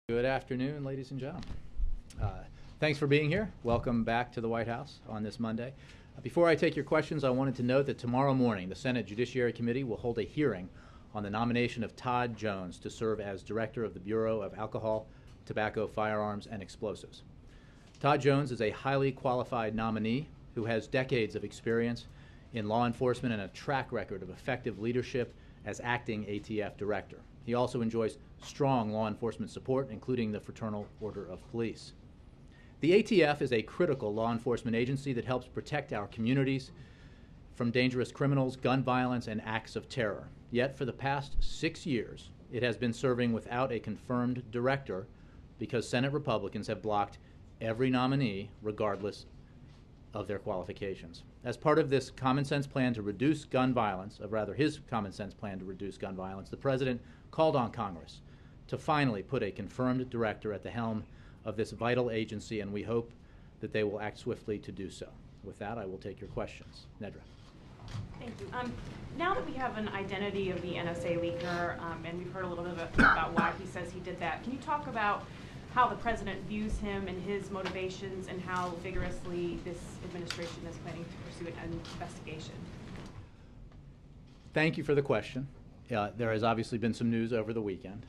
Good afternoon, ladies and gentlemen. Thanks for being here. Welcome back to the White House on this Monday. Before I take your questions, I wanted to note that tomorrow morning the Senate Judiciary Committee will hold a hearing on the nomination of Todd Jones to serve as Director of the Bureau of Alcohol, Tobacco, Firearms, and Explosives. Todd Jones is a highly qualified nominee who has decades of experience in law enforcement and a track record of effective leadership as acting ATF Director. He also enjoys strong law enforcement support, including the Fraternal Order of Police. The ATF is a critical law enforcement agency that helps protect our communities from dangerous criminals, gun violence, and acts of terror. Yet for the past 6 years, it has been serving without a confirmed director because Senate Republicans have blocked every nominee regardless of their qualifications. As part of this common sense plan to reduce gun violence, his common sense plan to reduce gun violence, the President called on Congress to finally put a confirmed director at the helm of this vital agency, and we hope that they will act swiftly to do so. With that, I will take your questions. Nedra. Thank you. Now that we have an identity of the NSA leaker, and we've heard a little bit about why he says he did that, can you talk about how the President views him and his motivations and how vigorously this administration is planning to pursue an investigation? Thank you for the question. There has obviously been some news over the weekend.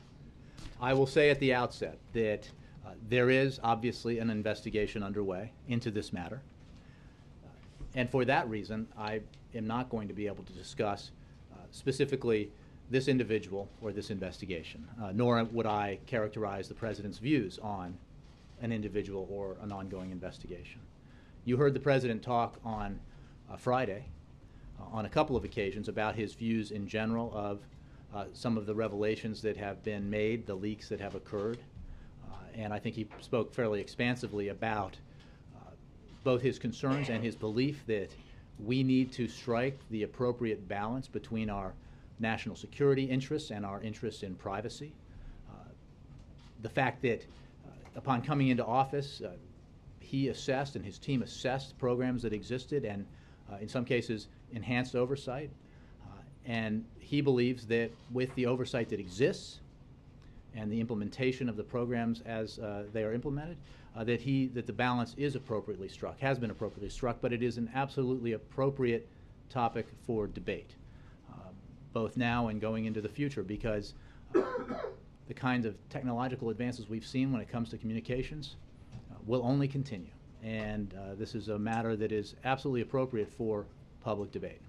I will say at the outset that there is obviously an investigation underway into this matter. And for that reason, I am not going to be able to discuss specifically this individual or this investigation, nor would I characterize the President's views on an individual or an ongoing investigation. You heard the President talk on Friday on a couple of occasions about his views in general of some of the revelations that have been made, the leaks that have occurred, and I think he spoke fairly expansively about both his concerns and his belief that we need to strike the appropriate balance between our national security interests and our interests in privacy. The fact that upon coming into office, he assessed and his team assessed programs that existed and in some cases enhanced oversight. And he believes that with the oversight that exists and the implementation of the programs as they are implemented, that the balance is appropriately struck, has been appropriately struck, but it is an absolutely appropriate topic for debate, both now and going into the future, because the kinds of technological advances we've seen when it comes to communications will only continue. And this is a matter that is absolutely appropriate for public debate.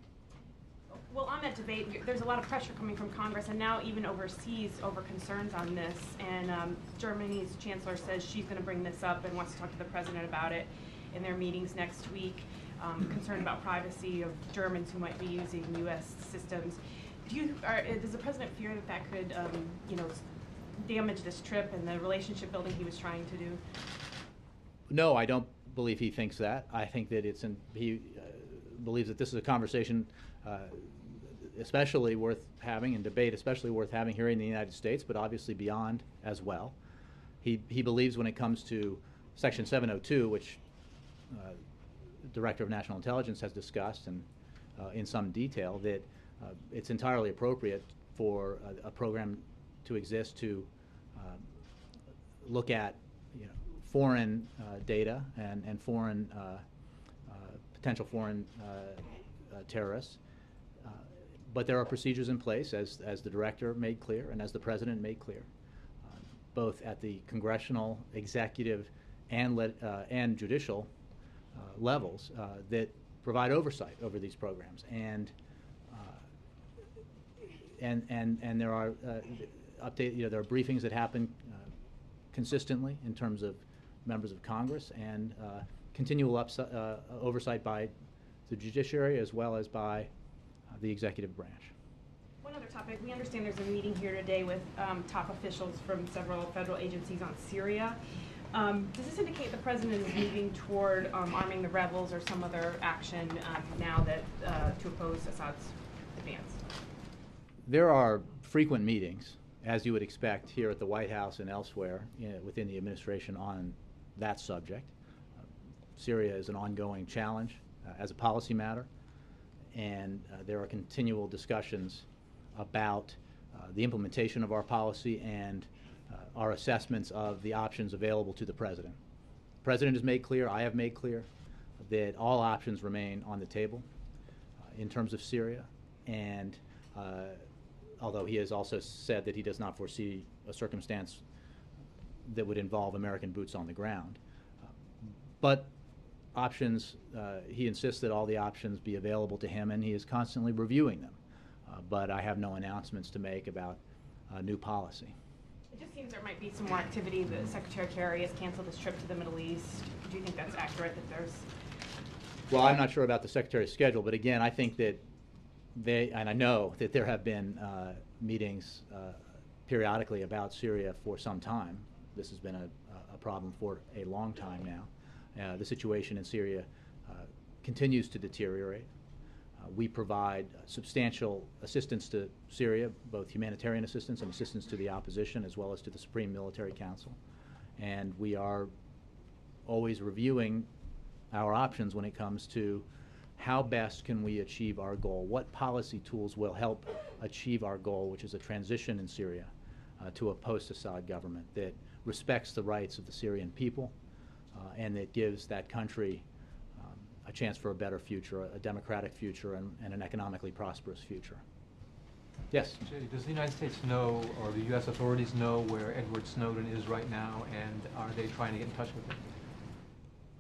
Well, on that debate, there's a lot of pressure coming from Congress and now even overseas over concerns on this. And Germany's chancellor says she's going to bring this up and wants to talk to the President about it in their meetings next week, concerned about privacy of Germans who might be using U.S. systems. Does the President fear that that could damage this trip and the relationship building he was trying to do? No, I don't believe he thinks that. I think that he believes that this is a conversation especially worth having, and debate especially worth having here in the United States, but obviously beyond as well. He believes when it comes to Section 702, which the Director of National Intelligence has discussed and in some detail, that it's entirely appropriate for a program to exist to look at foreign data and foreign potential foreign terrorists. But there are procedures in place, as the Director made clear and as the President made clear, both at the congressional, executive, and judicial levels that provide oversight over these programs. And there are there are briefings that happen consistently in terms of members of Congress and continual oversight by the judiciary as well as by the executive branch. One other topic, we understand there's a meeting here today with top officials from several federal agencies on Syria. Does this indicate the President is moving toward arming the rebels or some other action now that to oppose Assad's advance? There are frequent meetings, as you would expect, here at the White House and elsewhere within the administration on that subject. Syria is an ongoing challenge as a policy matter, and there are continual discussions about the implementation of our policy and our assessments of the options available to the President. The President has made clear, I have made clear, that all options remain on the table in terms of Syria, and although he has also said that he does not foresee a circumstance that would involve American boots on the ground. But options, he insists that all the options be available to him, and he is constantly reviewing them. But I have no announcements to make about new policy. It just seems there might be some more activity. The Secretary Kerry has canceled his trip to the Middle East. Do you think that's accurate, that there's... Well, I'm not sure about the Secretary's schedule, but again, I think that and I know that there have been meetings periodically about Syria for some time. This has been a problem for a long time now. The situation in Syria continues to deteriorate. We provide substantial assistance to Syria, both humanitarian assistance and assistance to the opposition, as well as to the Supreme Military Council. And we are always reviewing our options when it comes to how best can we achieve our goal, what policy tools will help achieve our goal, which is a transition in Syria to a post-Assad government that respects the rights of the Syrian people and that gives that country a chance for a better future, a democratic future, and an economically prosperous future. Yes? Jay, does the United States know, or the U.S. authorities know, where Edward Snowden is right now, and are they trying to get in touch with him?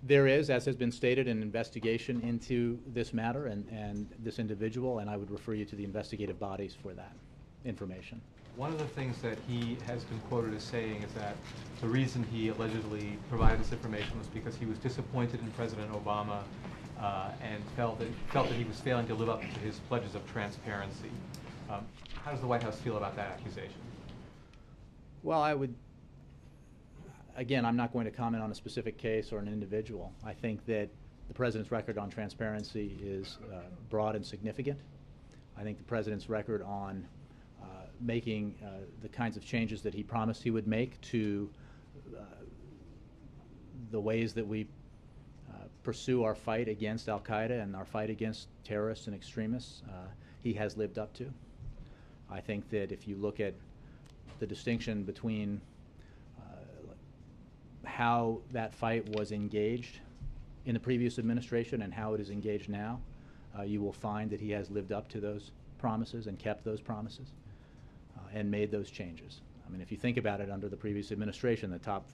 There is, as has been stated, an investigation into this matter and this individual, and I would refer you to the investigative bodies for that information. One of the things that he has been quoted as saying is that the reason he allegedly provided this information was because he was disappointed in President Obama and felt that he was failing to live up to his pledges of transparency. How does the White House feel about that accusation? Well, again, I'm not going to comment on a specific case or an individual. I think that the President's record on transparency is broad and significant. I think the President's record on making the kinds of changes that he promised he would make to the ways that we pursue our fight against al-Qaeda and our fight against terrorists and extremists, he has lived up to. I think that if you look at the distinction between how that fight was engaged in the previous administration and how it is engaged now, you will find that he has lived up to those promises and kept those promises and made those changes. I mean, if you think about it, under the previous administration, the top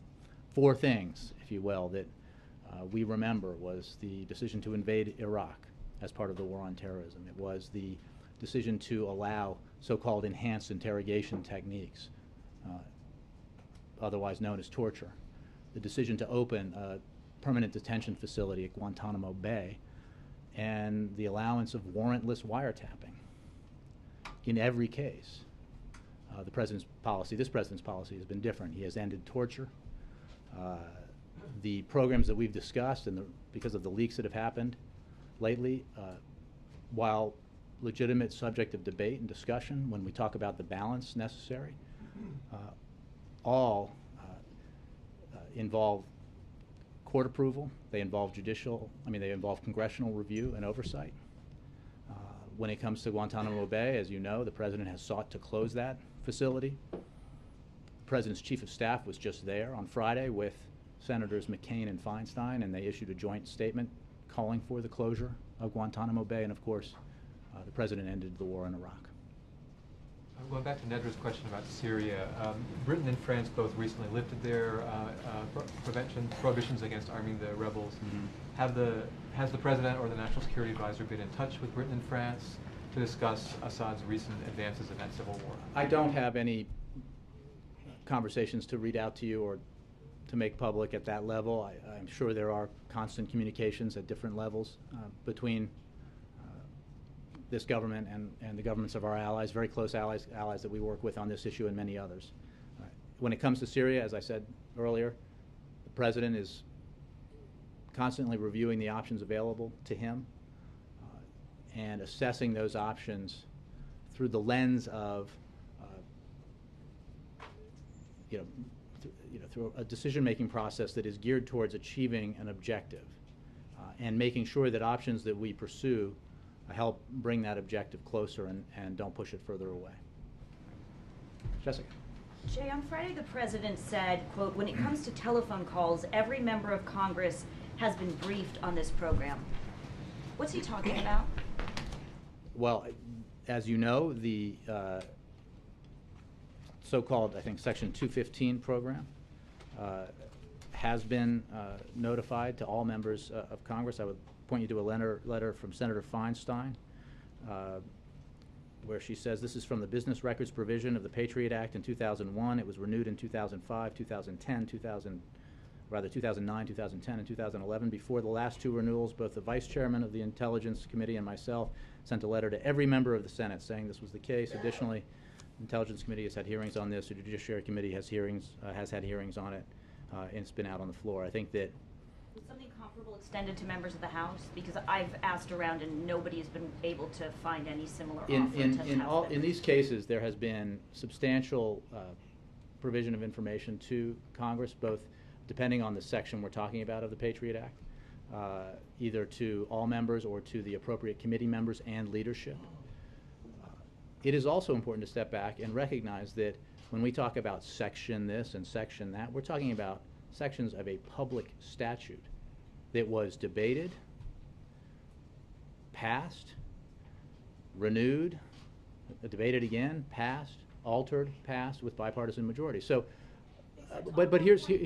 4 things, if you will, that we remember was the decision to invade Iraq as part of the war on terrorism. It was the decision to allow so-called enhanced interrogation techniques, otherwise known as torture. The decision to open a permanent detention facility at Guantanamo Bay, and the allowance of warrantless wiretapping in every case. The President's policy, this President's policy, has been different. He has ended torture. The programs that we've discussed, and because of the leaks that have happened lately, while legitimate subject of debate and discussion when we talk about the balance necessary, all involve court approval. They involve they involve congressional review and oversight. When it comes to Guantanamo Bay, as you know, the President has sought to close that facility. The President's Chief of Staff was just there on Friday with Senators McCain and Feinstein, and they issued a joint statement calling for the closure of Guantanamo Bay, and of course, the President ended the war in Iraq. I'm going back to Nedra's question about Syria. Britain and France both recently lifted their prohibitions against arming the rebels. Mm-hmm. Has the President or the National Security Advisor been in touch with Britain and France to discuss Assad's recent advances in that civil war? I don't have any conversations to read out to you or to make public at that level. I'm sure there are constant communications at different levels between this government and the governments of our allies, very close allies that we work with on this issue and many others. When it comes to Syria, as I said earlier, the President is constantly reviewing the options available to him and assessing those options through the lens of through a decision-making process that is geared towards achieving an objective and making sure that options that we pursue help bring that objective closer and don't push it further away. Jessica. Jay, on Friday, the president said, quote, when it comes to telephone calls, every member of Congress has been briefed on this program. What's he talking about? Well, as you know, the so-called, I think, Section 215 program has been notified to all members of Congress. I would point you to a letter from Senator Feinstein, where she says this is from the business records provision of the Patriot Act in 2001. It was renewed in 2005, 2010, 2009, 2010, and 2011. Before the last two renewals, both the Vice Chairman of the Intelligence Committee and myself sent a letter to every member of the Senate saying this was the case. Additionally, the Intelligence Committee has had hearings on this. The Judiciary Committee has had hearings on it, and it's been out on the floor. I think that Was something comparable extended to members of the House? Because I've asked around and nobody's been able to find any similar offer to House in these cases, there has been substantial provision of information to Congress, both depending on the section we're talking about of the Patriot Act, either to all members or to the appropriate committee members and leadership. It is also important to step back and recognize that when we talk about section this and section that, we're talking about sections of a public statute that was debated, passed, renewed, debated again, passed, altered, passed with bipartisan majority. So, but here's the,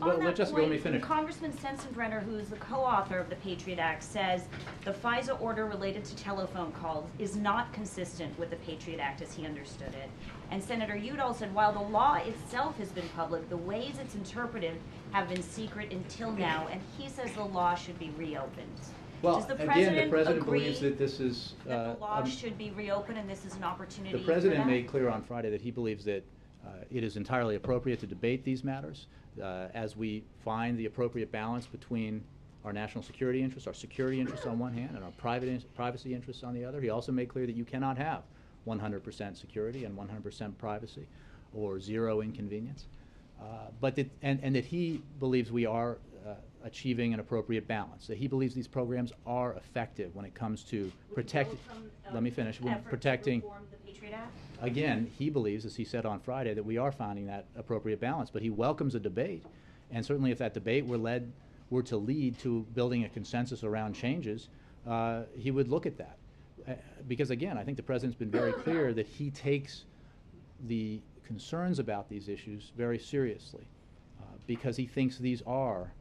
well, Jessica, let me finish. Congressman Sensenbrenner, who is the co-author of the Patriot Act, says the FISA order related to telephone calls is not consistent with the Patriot Act as he understood it. And Senator Udall said while the law itself has been public, the ways it's interpreted have been secret until now, and he says the law should be reopened. Well, Does the again, the President agree believes that this is that the law should be reopened and this is an opportunity the President for that? made clear on Friday that he believes that it is entirely appropriate to debate these matters as we find the appropriate balance between our national security interests, our security interests on one hand, and our privacy interests on the other. He also made clear that you cannot have 100% security and 100% privacy or zero inconvenience. But that, and that he believes we are achieving an appropriate balance, that he believes these programs are effective when it comes to protecting, let me finish, when protecting, the Patriot Act? again, he believes, as he said on Friday, that we are finding that appropriate balance, but he welcomes a debate, and certainly if that debate were to lead to building a consensus around changes, he would look at that. Because again, I think the President's been very clear that he takes the concerns about these issues very seriously, because he thinks these are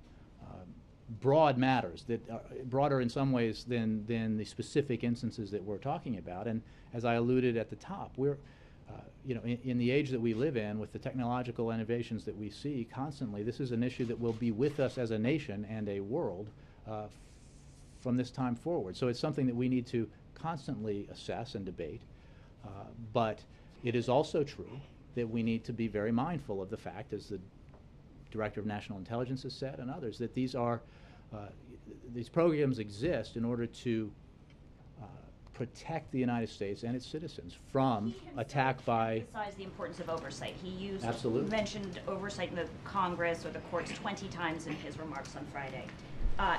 broad matters that are broader in some ways than the specific instances that we're talking about. And as I alluded at the top, we're you know, in the age that we live in, with the technological innovations that we see constantly, this is an issue that will be with us as a nation and a world from this time forward. So it's something that we need to constantly assess and debate. But it is also true that we need to be very mindful of the fact, as the Director of National Intelligence has said, and others, that these programs exist in order to protect the United States and its citizens from attack by. Emphasize the importance of oversight. He used Absolutely. mentioned oversight in the Congress or the courts 20 times in his remarks on Friday,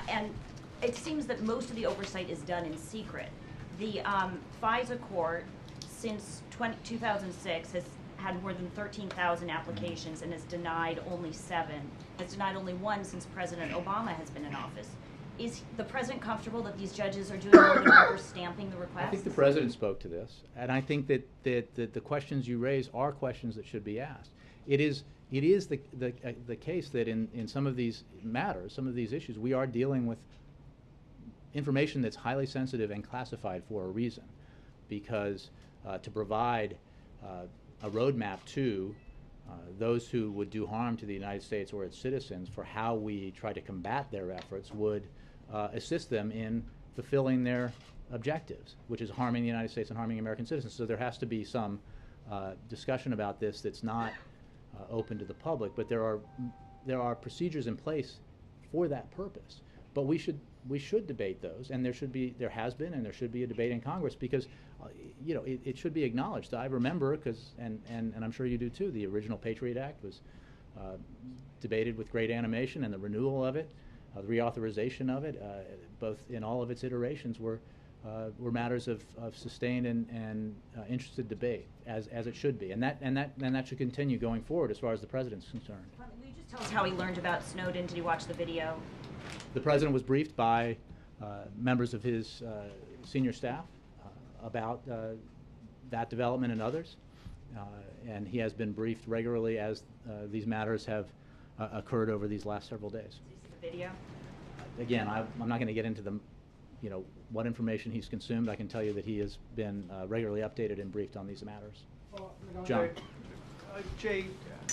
and it seems that most of the oversight is done in secret. The FISA court, since 2006, has had more than 13,000 applications and has denied only 7. Has denied only 1 since President Obama has been in office. Is the President comfortable that these judges are doing more than rubber stamping the request? I think the President spoke to this, and I think that the questions you raise are questions that should be asked. It is the case that in some of these matters, some of these issues, we are dealing with information that's highly sensitive and classified for a reason, because to provide a roadmap to those who would do harm to the United States or its citizens for how we try to combat their efforts would assist them in fulfilling their objectives, which is harming the United States and harming American citizens. So there has to be some discussion about this that's not open to the public, but there are procedures in place for that purpose. But we should debate those, and there has been and there should be a debate in Congress, because you know, it should be acknowledged. I remember, and I'm sure you do too, the original Patriot Act was debated with great animation, and the renewal of it, the reauthorization of it, both in all of its iterations, were were matters of sustained and interested debate, as it should be, and that should continue going forward as far as the president's concerned. Will you just tell us how he learned about Snowden? Did he watch the video? The president was briefed by members of his senior staff about that development and others, and he has been briefed regularly as these matters have occurred over these last several days. Did you see the video? Again, I'm not going to get into what information he's consumed. I can tell you that he has been regularly updated and briefed on these matters. John. Jay,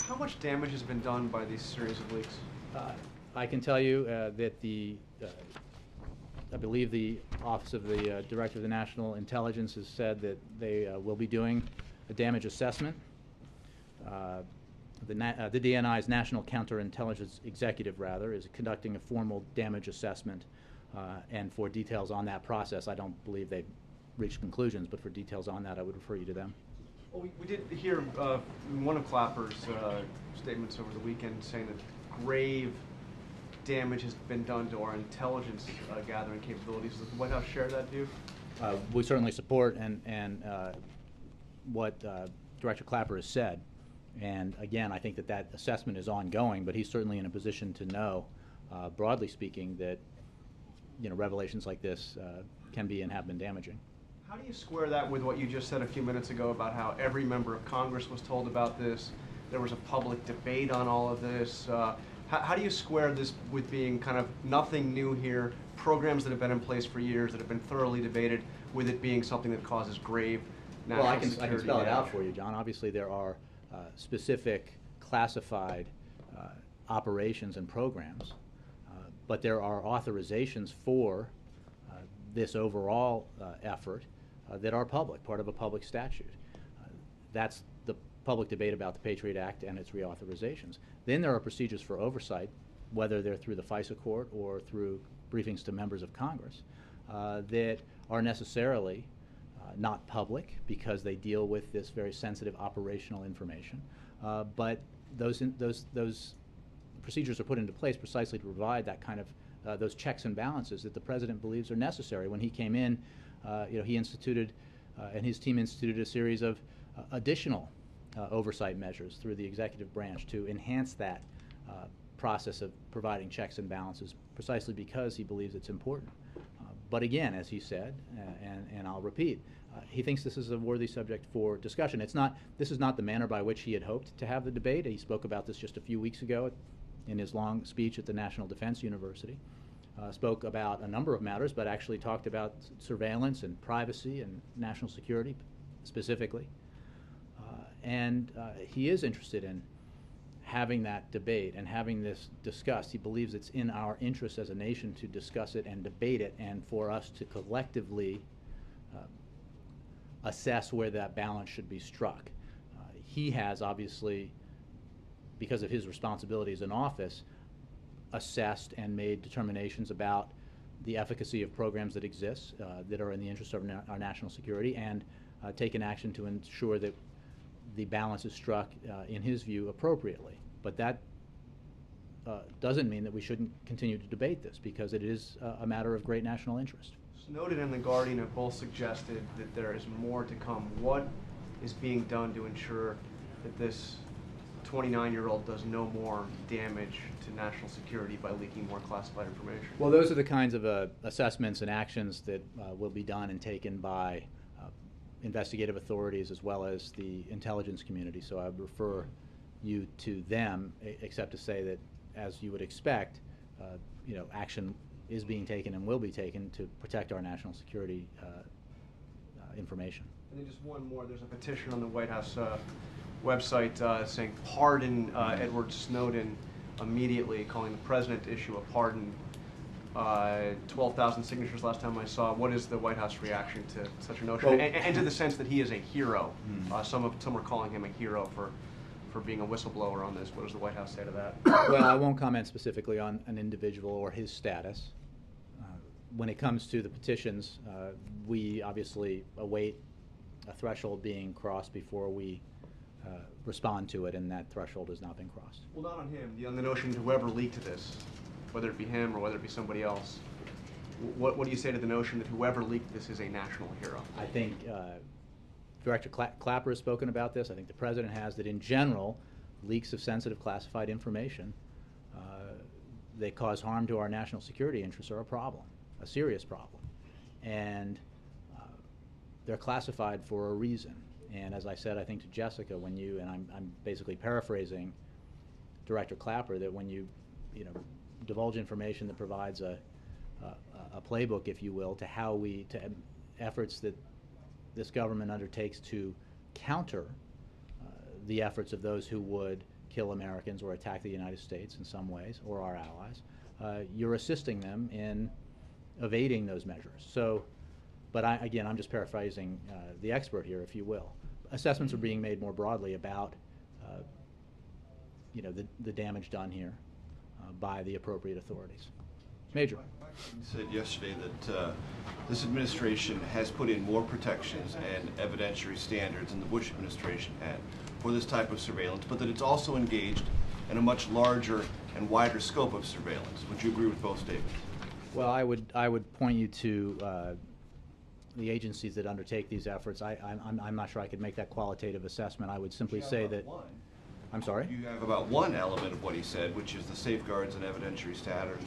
how much damage has been done by these series of leaks? I can tell you that I believe the Office of the Director of the National Intelligence has said that they will be doing a damage assessment. The DNI's National Counterintelligence Executive, is conducting a formal damage assessment, and for details on that process, I don't believe they've reached conclusions, but for details on that, I would refer you to them. Well, we did hear one of Clapper's statements over the weekend saying that grave damage has been done to our intelligence gathering capabilities. Does the White House share that view? We certainly support and what Director Clapper has said. And again, I think that assessment is ongoing, but he's certainly in a position to know, broadly speaking, that revelations like this can be and have been damaging. How do you square that with what you just said a few minutes ago about how every member of Congress was told about this? There was a public debate on all of this. How do you square this with being kind of nothing new here, programs that have been in place for years that have been thoroughly debated, with it being something that causes grave national security? I can spell it out for you, John. Obviously, there are specific classified operations and programs, but there are authorizations for this overall effort that are public, part of a public statute. That's the public debate about the Patriot Act and its reauthorizations. Then there are procedures for oversight, whether they're through the FISA court or through briefings to members of Congress, that are necessarily not public because they deal with this very sensitive operational information, but those procedures are put into place precisely to provide that kind of those checks and balances that the president believes are necessary. When he came in, he instituted and his team instituted a series of additional oversight measures through the executive branch to enhance that process of providing checks and balances, precisely because he believes it's important. But again, as he said, and I'll repeat, he thinks this is a worthy subject for discussion. This is not the manner by which he had hoped to have the debate. He spoke about this just a few weeks ago in his long speech at the National Defense University. Spoke about a number of matters, but actually talked about surveillance and privacy and national security specifically. And he is interested in having that debate and having this discussed. He believes it's in our interest as a nation to discuss it and debate it, and for us to collectively assess where that balance should be struck. He has obviously, because of his responsibilities in office, assessed and made determinations about the efficacy of programs that exist that are in the interest of our national security, and taken action to ensure that the balance is struck, in his view, appropriately. But that doesn't mean that we shouldn't continue to debate this, because it is a matter of great national interest. Snowden and The Guardian have both suggested that there is more to come. What is being done to ensure that this 29-year-old does no more damage to national security by leaking more classified information? Well, those are the kinds of assessments and actions that will be done and taken by investigative authorities as well as the intelligence community. So I would refer you to them, except to say that, as you would expect, action is being taken and will be taken to protect our national security information. And then just one more. There's a petition on the White House website saying pardon Edward Snowden immediately, calling the president to issue a pardon. 12,000 signatures last time I saw. What is the White House reaction to such a notion, well, and to the sense that he is a hero? Some are calling him a hero for being a whistleblower on this. What does the White House say to that? Well, I won't comment specifically on an individual or his status. When it comes to the petitions, we obviously await a threshold being crossed before we respond to it, and that threshold has not been crossed. Well, not on him. On the notion whoever leaked this, whether it be him or whether it be somebody else, What do you say to the notion that whoever leaked this is a national hero? I think Director Clapper has spoken about this. I think the President has, that in general, leaks of sensitive classified information that cause harm to our national security interests are a problem, a serious problem. And they're classified for a reason. And as I said, I think to Jessica, when you, and I'm basically paraphrasing Director Clapper, that when you divulge information that provides a playbook, if you will, to efforts that this government undertakes to counter the efforts of those who would kill Americans or attack the United States in some ways, or our allies, you're assisting them in evading those measures. So, but again, I'm just paraphrasing the expert here, if you will. Assessments are being made more broadly about the damage done here by the appropriate authorities. Major. You said yesterday that this administration has put in more protections and evidentiary standards than the Bush administration had for this type of surveillance, but that it's also engaged in a much larger and wider scope of surveillance. Would you agree with both statements? Well, I would point you to the agencies that undertake these efforts. I'm not sure I could make that qualitative assessment. I would simply say that. I'm sorry? You have about one element of what he said, which is the safeguards and evidentiary standards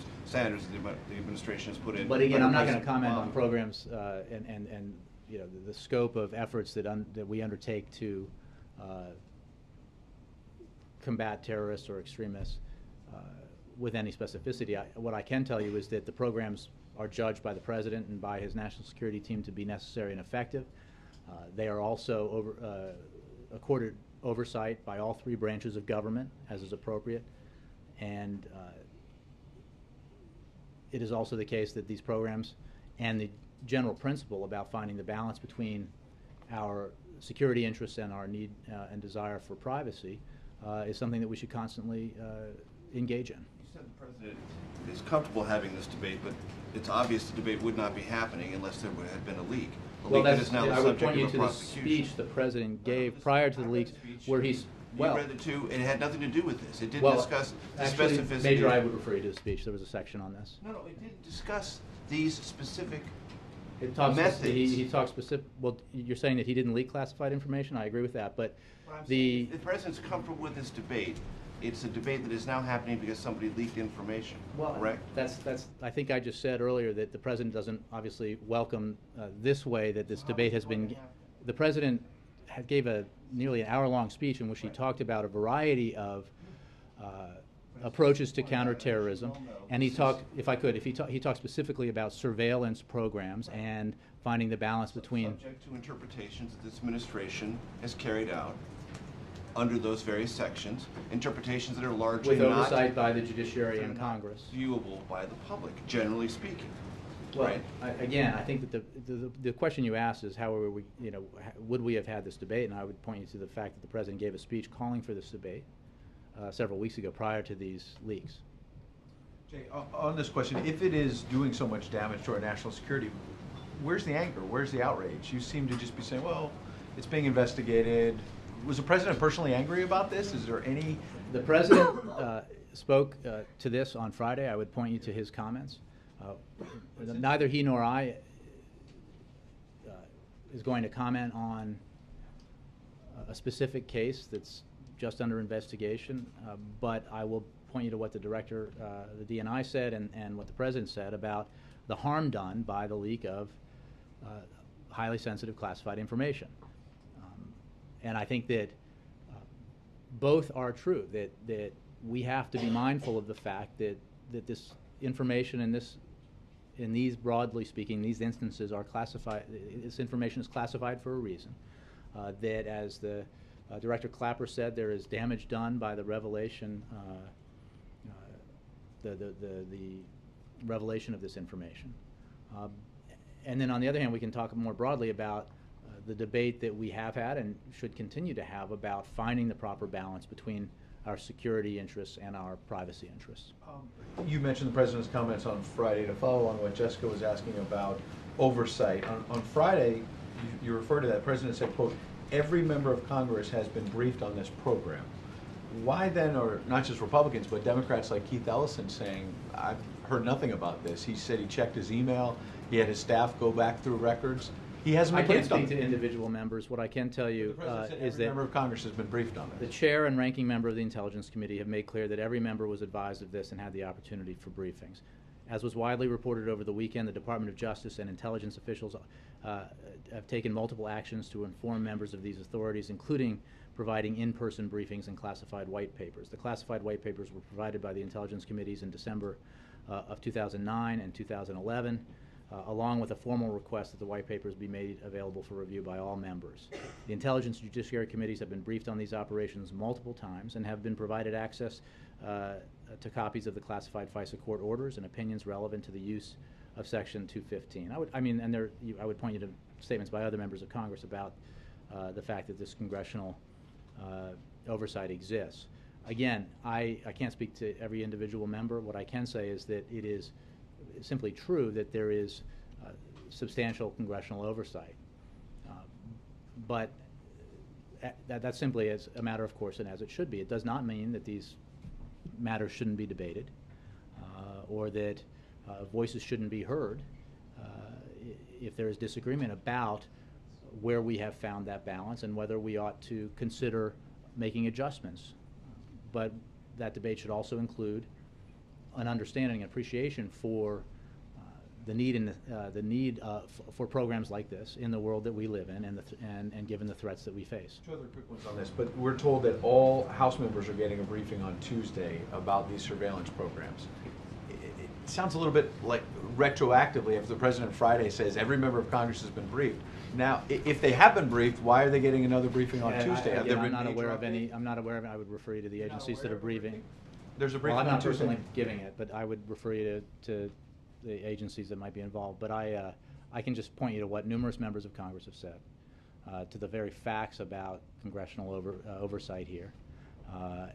that the administration has put in. But again, I'm not going to comment on programs and the scope of efforts that we undertake to combat terrorists or extremists with any specificity. What I can tell you is that the programs are judged by the President and by his national security team to be necessary and effective. They are also accorded oversight by all three branches of government, as is appropriate. And it is also the case that these programs and the general principle about finding the balance between our security interests and our need and desire for privacy is something that we should constantly engage in. You said the President is comfortable having this debate, but it's obvious the debate would not be happening unless there had been a leak. Well, I would point you to the speech the President gave prior to the leaks, where he's, well... You read it too, and it had nothing to do with this. It didn't well, discuss the actually, specificity. Major, I would refer you to the speech. There was a section on this. No, it didn't discuss these specific It talks methods. He talks specific. Well, you're saying that he didn't leak classified information. I agree with that, but the President's comfortable with this debate. It's a debate that is now happening because somebody leaked information. Well, correct? That's. I think I just said earlier that the President doesn't obviously welcome this way that this debate has been. The President gave a nearly an hour-long speech in which he talked about a variety of approaches to counterterrorism, and he talked, he talked specifically about surveillance programs and finding the balance between. Subject to interpretations that this administration has carried out under those various sections, interpretations that are largely with oversight by the judiciary and Congress, viewable by the public, generally speaking. Well, right? Again, I think that the question you asked is how were we, would we have had this debate? And I would point you to the fact that the President gave a speech calling for this debate several weeks ago prior to these leaks. Jay, on this question, if it is doing so much damage to our national security, where's the anger? Where's the outrage? You seem to just be saying, well, it's being investigated. Was the President personally angry about this? Is there any? The President spoke to this on Friday. I would point you to his comments. Neither he nor I is going to comment on a specific case that's just under investigation, but I will point you to what the director, the DNI said and what the President said about the harm done by the leak of highly sensitive classified information. And I think that both are true, that we have to be mindful of the fact that this information in these, broadly speaking, these instances are classified, this information is classified for a reason. That as the Director Clapper said, there is damage done by the revelation, the revelation of this information. And then on the other hand, we can talk more broadly about the debate that we have had and should continue to have about finding the proper balance between our security interests and our privacy interests. You mentioned the President's comments on Friday. To follow on what Jessica was asking about oversight, on Friday, you referred to that. The President said, quote, every member of Congress has been briefed on this program. why then, or not just Republicans, but Democrats like Keith Ellison saying, I've heard nothing about this. He said he checked his email, he had his staff go back through records. He hasn't I been can't briefed on speak to it. individual members. What I can tell you The president said is every that member of Congress has been briefed on the this. chair and ranking member of the Intelligence Committee have made clear that every member was advised of this and had the opportunity for briefings. As was widely reported over the weekend, the Department of Justice and intelligence officials have taken multiple actions to inform members of these authorities, including providing in-person briefings and classified white papers. The classified white papers were provided by the Intelligence Committees in December of 2009 and 2011, along with a formal request that the white papers be made available for review by all members. The Intelligence and Judiciary Committees have been briefed on these operations multiple times and have been provided access to copies of the classified FISA court orders and opinions relevant to the use of Section 215. I would point you to statements by other members of Congress about the fact that this congressional oversight exists. Again, I can't speak to every individual member. What I can say is that it is simply true that there is substantial congressional oversight. But that's simply as a matter of course and as it should be. It does not mean that these matters shouldn't be debated or that voices shouldn't be heard if there is disagreement about where we have found that balance and whether we ought to consider making adjustments. But that debate should also include an understanding and appreciation for the need for programs like this in the world that we live in and given the threats that we face. Two other quick ones on this, but we're told that all House members are getting a briefing on Tuesday about these surveillance programs. It sounds a little bit like retroactively if the President Friday says every member of Congress has been briefed. Now, if they have been briefed, why are they getting another briefing on Tuesday? Have there been I'm not aware major of any. updates? I'm not aware of. I would refer you to the agencies that are briefing. There's a briefing Well, I'm on not Tuesday. personally giving it, but I would refer you to the agencies that might be involved. But I can just point you to what numerous members of Congress have said, to the very facts about congressional oversight here,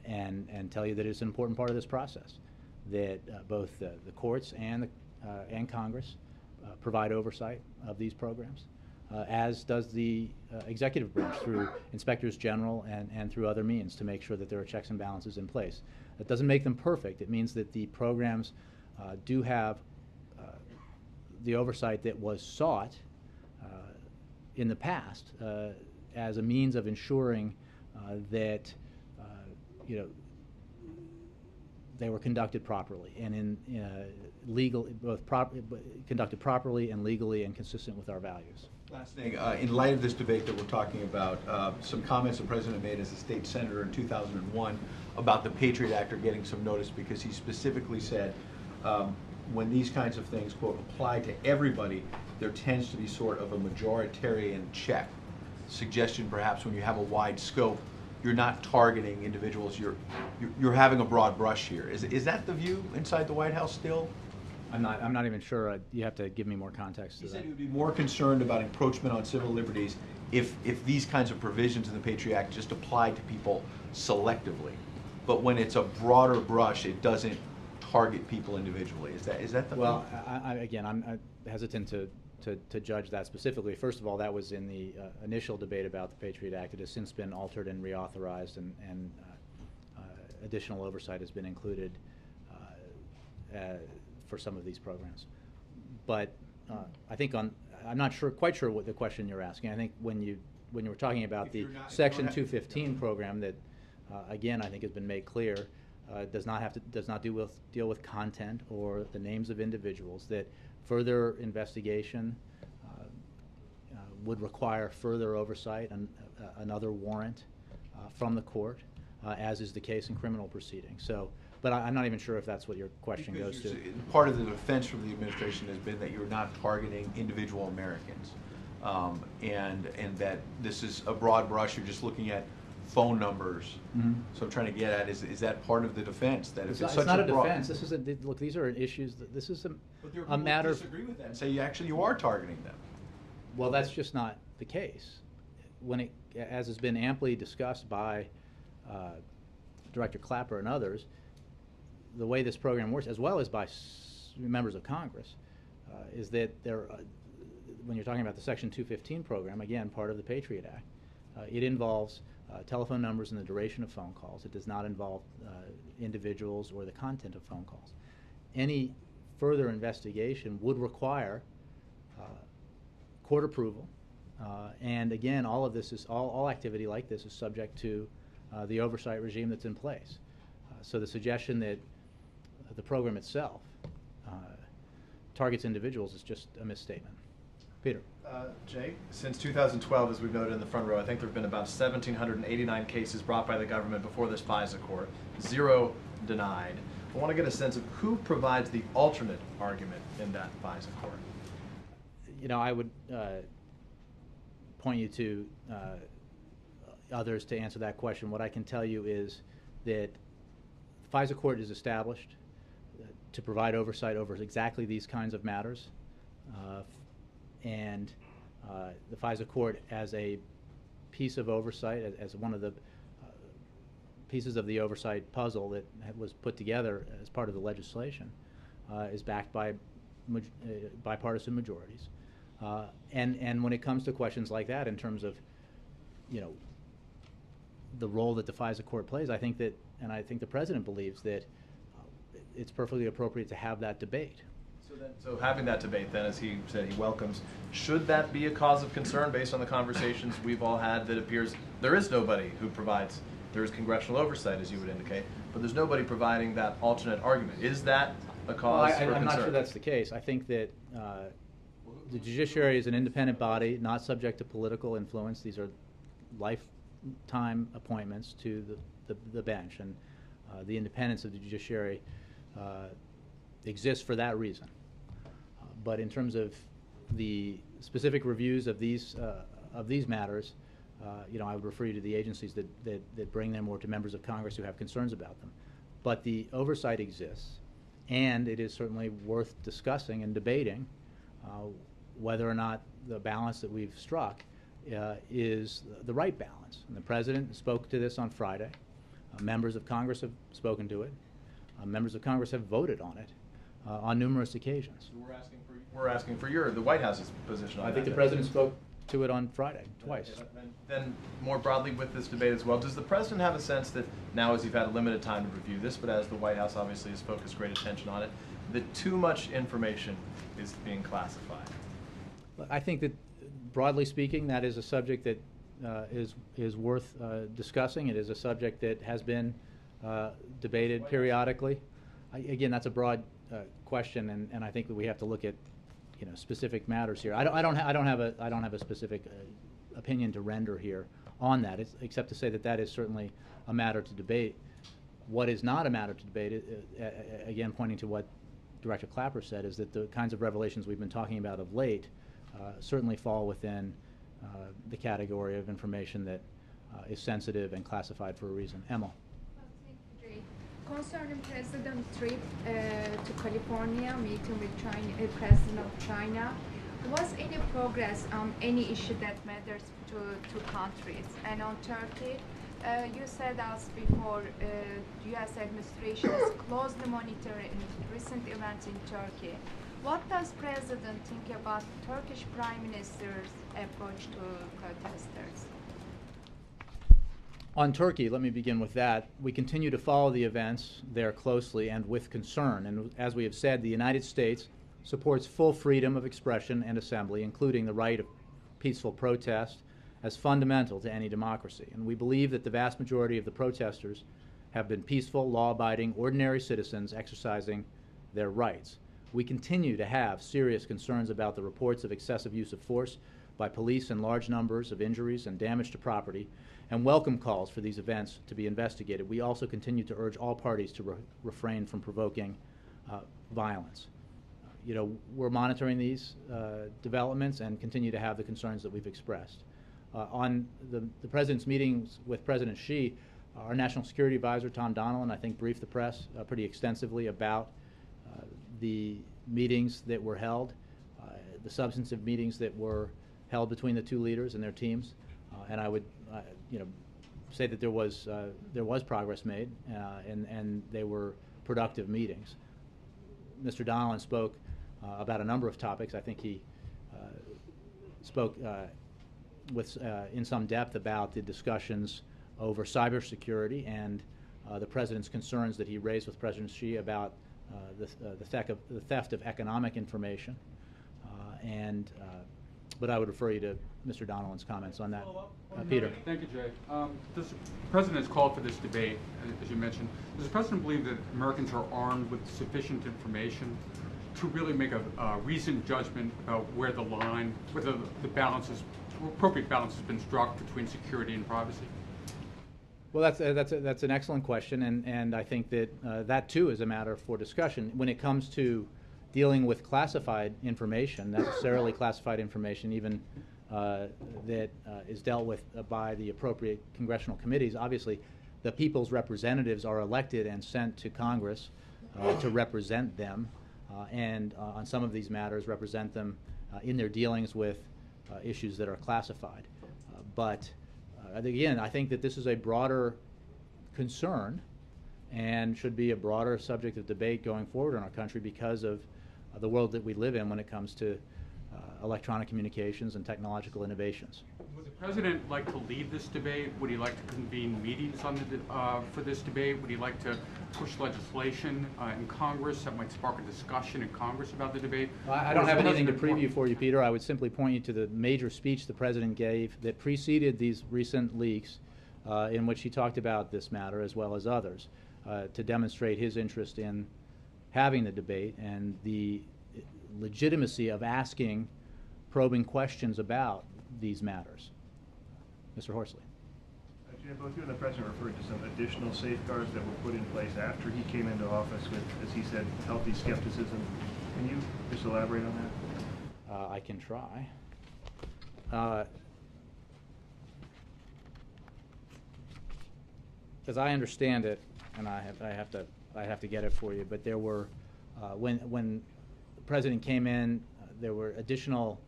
and tell you that it's an important part of this process, that both the courts and Congress provide oversight of these programs, as does the executive branch through inspectors general and through other means to make sure that there are checks and balances in place. That doesn't make them perfect. It means that the programs do have the oversight that was sought in the past as a means of ensuring that they were conducted properly and conducted properly and legally and consistent with our values. Last thing, in light of this debate that we're talking about, some comments the President made as a state senator in 2001 about the Patriot Act are getting some notice because he specifically said when these kinds of things, quote, apply to everybody, there tends to be sort of a majoritarian check. Suggestion perhaps when you have a wide scope, you're not targeting individuals, you're having a broad brush here. Is that the view inside the White House still? I'm not even sure. You have to give me more context to He that. said he would be more concerned about encroachment on civil liberties if these kinds of provisions in the Patriot Act just applied to people selectively. But when it's a broader brush, it doesn't target people individually. Is that the Well, again, I'm hesitant to judge that specifically. First of all, that was in the initial debate about the Patriot Act. It has since been altered and reauthorized, and additional oversight has been included for some of these programs. But I think I'm not quite sure what the question you're asking. I think when you were talking about the Section 215 program that, again, I think has been made clear, does not deal with content or the names of individuals, that further investigation would require further oversight and another warrant from the court, as is the case in criminal proceedings. So, but I'm not even sure if that's what your question goes to. Part of the defense from the administration has been that you're not targeting individual Americans, and that this is a broad brush. You're just looking at phone numbers. Mm-hmm. So I'm trying to get at is that part of the defense that if It's such not a broad defense. This is look. These are issues. This is But there are a people matter who of. disagree with that and say you are targeting them. Well, that's just not the case. As has been amply discussed by Director Clapper and others, the way this program works, as well as by members of Congress, is that when you're talking about the Section 215 program, again, part of the Patriot Act, it involves telephone numbers and the duration of phone calls. It does not involve individuals or the content of phone calls. Any further investigation would require court approval, and again, all of this is all activity like this is subject to the oversight regime that's in place. So the suggestion that the program itself targets individuals is just a misstatement. Peter. Jay, since 2012, as we've noted in the front row, I think there have been about 1,789 cases brought by the government before this FISA court, 0 denied. I want to get a sense of who provides the alternate argument in that FISA court. You know, I would point you to others to answer that question. What I can tell you is that the FISA court is established to provide oversight over exactly these kinds of matters. And the FISA court, as a piece of oversight, as one of the pieces of the oversight puzzle that was put together as part of the legislation, is backed by bipartisan majorities. And when it comes to questions like that, in terms of, you know, the role that the FISA court plays, I think that, and I think the President believes that it's perfectly appropriate to have that debate. So having that debate then, as he said he welcomes, should that be a cause of concern based on the conversations we've all had that appears there is nobody who provides, there is congressional oversight as you would indicate, but there's nobody providing that alternate argument. Is that a cause for concern? I'm not sure that's the case. I think that the judiciary is an independent body, not subject to political influence. These are lifetime appointments to the bench, and the independence of the judiciary exists for that reason. But in terms of the specific reviews of these matters, you know, I would refer you to the agencies that bring them, or to members of Congress who have concerns about them. But the oversight exists, and it is certainly worth discussing and debating whether or not the balance that we've struck is the right balance. And the President spoke to this on Friday. Members of Congress have spoken to it. Members of Congress have voted on it on numerous occasions. So we're asking for the White House's position on that. I think the President spoke to it on Friday, twice. And then more broadly with this debate as well, does the President have a sense that now, as you've had a limited time to review this, but as the White House obviously has focused great attention on it, that too much information is being classified? I think that, broadly speaking, that is a subject that is worth discussing. It is a subject that has been debated periodically. Again, that's a broad question, and I think that we have to look at, you know, specific matters here. I don't have a specific opinion to render here on that, except to say that that is certainly a matter to debate. What is not a matter to debate, again, pointing to what Director Clapper said, is that the kinds of revelations we've been talking about of late certainly fall within the category of information that is sensitive and classified for a reason. Emma. Concerning President trip to California, meeting with President of China, was any progress on any issue that matters to two countries? And on Turkey, you said us before, the U.S. administration is closely monitoring recent events in Turkey. What does President think about Turkish Prime Minister's approach to protesters? On Turkey, let me begin with that. We continue to follow the events there closely and with concern. And as we have said, the United States supports full freedom of expression and assembly, including the right of peaceful protest, as fundamental to any democracy. And we believe that the vast majority of the protesters have been peaceful, law-abiding, ordinary citizens exercising their rights. We continue to have serious concerns about the reports of excessive use of force by police and large numbers of injuries and damage to property, and welcome calls for these events to be investigated. We also continue to urge all parties to refrain from provoking violence. You know, we're monitoring these developments and continue to have the concerns that we've expressed. On the President's meetings with President Xi, our National Security Advisor, Tom Donilon, I think briefed the press pretty extensively about the meetings that were held, the substantive meetings that were held between the two leaders and their teams, and I would, you know, say that there was progress made, and they were productive meetings. Mr. Donilon spoke about a number of topics. I think he spoke in some depth about the discussions over cybersecurity and the President's concerns that he raised with President Xi about the theft of economic information. But I would refer you to Mr. Donovan's comments on that. Peter. Thank you, Jay. The President has called for this debate, as you mentioned. Does the President believe that Americans are armed with sufficient information to really make a reasoned judgment about where the line, whether the appropriate balance has been struck between security and privacy? Well, that's an excellent question, and I think that that too is a matter for discussion. When it comes to dealing with classified information, necessarily classified information, even that is dealt with by the appropriate congressional committees, obviously the people's representatives are elected and sent to Congress to represent them, and on some of these matters represent them in their dealings with issues that are classified. But again, I think that this is a broader concern and should be a broader subject of debate going forward in our country because of the world that we live in when it comes to electronic communications and technological innovations. Would the President like to lead this debate? Would he like to convene meetings on for this debate? Would he like to push legislation in Congress that might spark a discussion in Congress about the debate? I don't have anything to preview for you, Peter. I would simply point you to the major speech the President gave that preceded these recent leaks in which he talked about this matter as well as others to demonstrate his interest in having the debate and the legitimacy of asking probing questions about these matters. Mr. Horsley. Both you and the President referred to some additional safeguards that were put in place after he came into office with, as he said, healthy skepticism. Can you just elaborate on that? I can try. As I understand it, and I have to get it for you, but there were when the President came in, there were additional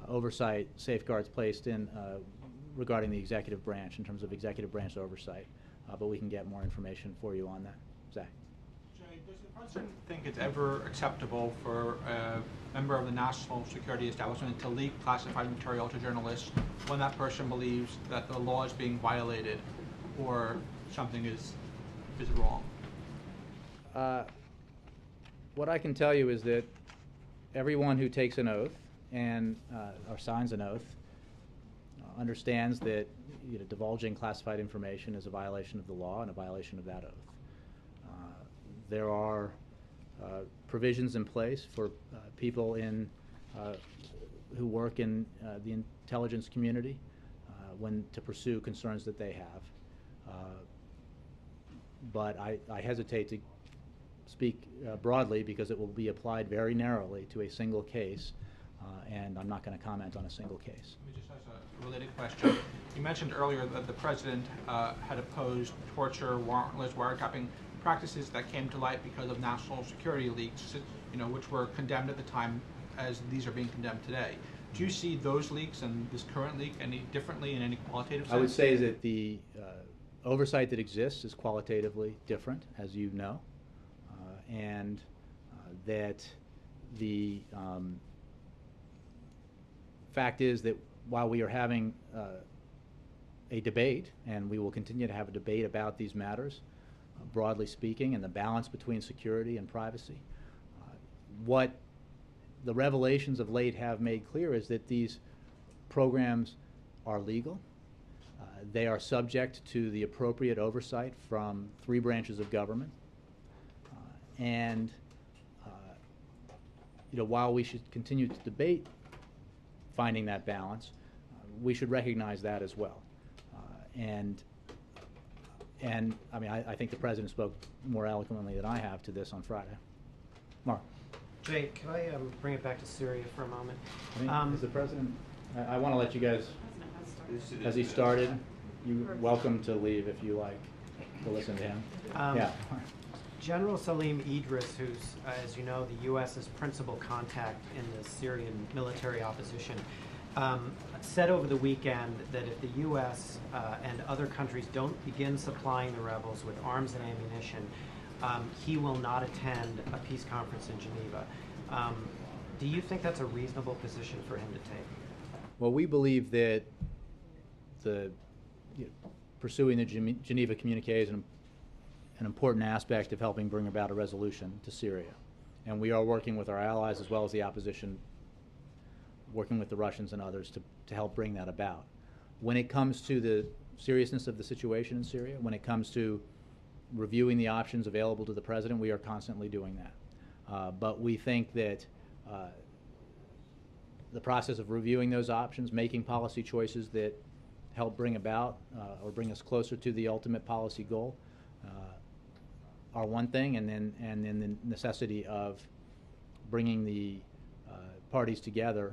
oversight safeguards placed in regarding the executive branch in terms of executive branch oversight. But we can get more information for you on that. Zach. Jay, does the President think it's ever acceptable for a member of the national security establishment to leak classified material to journalists when that person believes that the law is being violated or something is wrong? What I can tell you is that everyone who takes an oath and or signs an oath understands that divulging classified information is a violation of the law and a violation of that oath. There are provisions in place for people who work in the intelligence community to pursue concerns that they have. But I hesitate to speak broadly because it will be applied very narrowly to a single case, and I'm not going to comment on a single case. Let me just ask a related question. You mentioned earlier that the President had opposed torture, warrantless wiretapping practices that came to light because of national security leaks, which were condemned at the time as these are being condemned today. Do you see those leaks and this current leak any differently in any qualitative sense? I would say that the oversight that exists is qualitatively different, as you know, and that the fact is that while we are having a debate, and we will continue to have a debate about these matters, broadly speaking, and the balance between security and privacy, what the revelations of late have made clear is that these programs are legal. They are subject to the appropriate oversight from 3 branches of government. While we should continue to debate finding that balance, we should recognize that as well. I mean, I think the President spoke more eloquently than I have to this on Friday. Mark. Jay, can I bring it back to Syria for a moment? Is the President, I want to let you guys, has he started? You're welcome to leave if you like to listen to him. Yeah. General Salim Idris, who's, as you know, the U.S.'s principal contact in the Syrian military opposition, said over the weekend that if the U.S. And other countries don't begin supplying the rebels with arms and ammunition, he will not attend a peace conference in Geneva. Do you think that's a reasonable position for him to take? Well, we believe that the pursuing the Geneva communiques and an important aspect of helping bring about a resolution to Syria. And we are working with our allies as well as the opposition, working with the Russians and others to help bring that about. When it comes to the seriousness of the situation in Syria, when it comes to reviewing the options available to the president, we are constantly doing that. But we think that the process of reviewing those options, making policy choices that help bring about or bring us closer to the ultimate policy goal are one thing, and then the necessity of bringing the parties together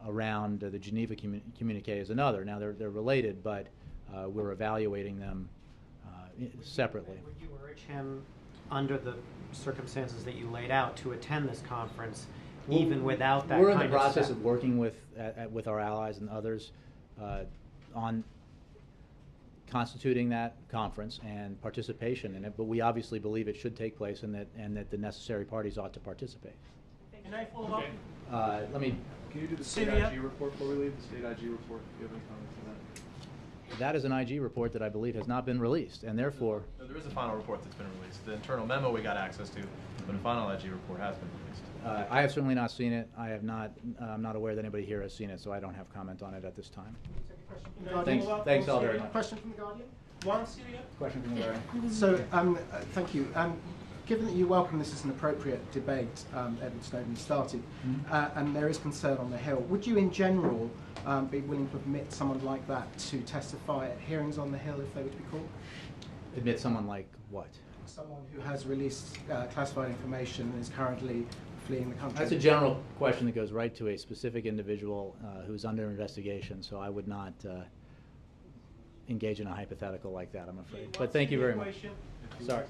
around the Geneva communique is another. Now they're related, but we're evaluating them separately. Would you urge him, under the circumstances that you laid out, to attend this conference, even without that? We're kind in the process step? of working with our allies and others on constituting that conference and participation in it, but we obviously believe it should take place and that the necessary parties ought to participate. Can I follow up? Let me. Can you do the state Syria? IG report before we leave? The state IG report, if you have any comments on that? That is an IG report that I believe has not been released, and therefore. No, there is a final report that's been released. The internal memo we got access to, but a final IG report has been released. I have certainly not seen it. I have not. I'm not aware that anybody here has seen it, so I don't have comment on it at this time. Thanks all very much. Question from the Guardian. One, Syria. Question from the Guardian. So, thank you. Given that you welcome this as an appropriate debate, Edward Snowden started, and there is concern on the Hill, would you in general be willing to admit someone like that to testify at hearings on the Hill if they were to be called? Admit someone like what? Someone who has released classified information and is currently fleeing the country. That's a general question that goes right to a specific individual who's under investigation, so I would not engage in a hypothetical like that, I'm afraid. But thank you very much. Sorry.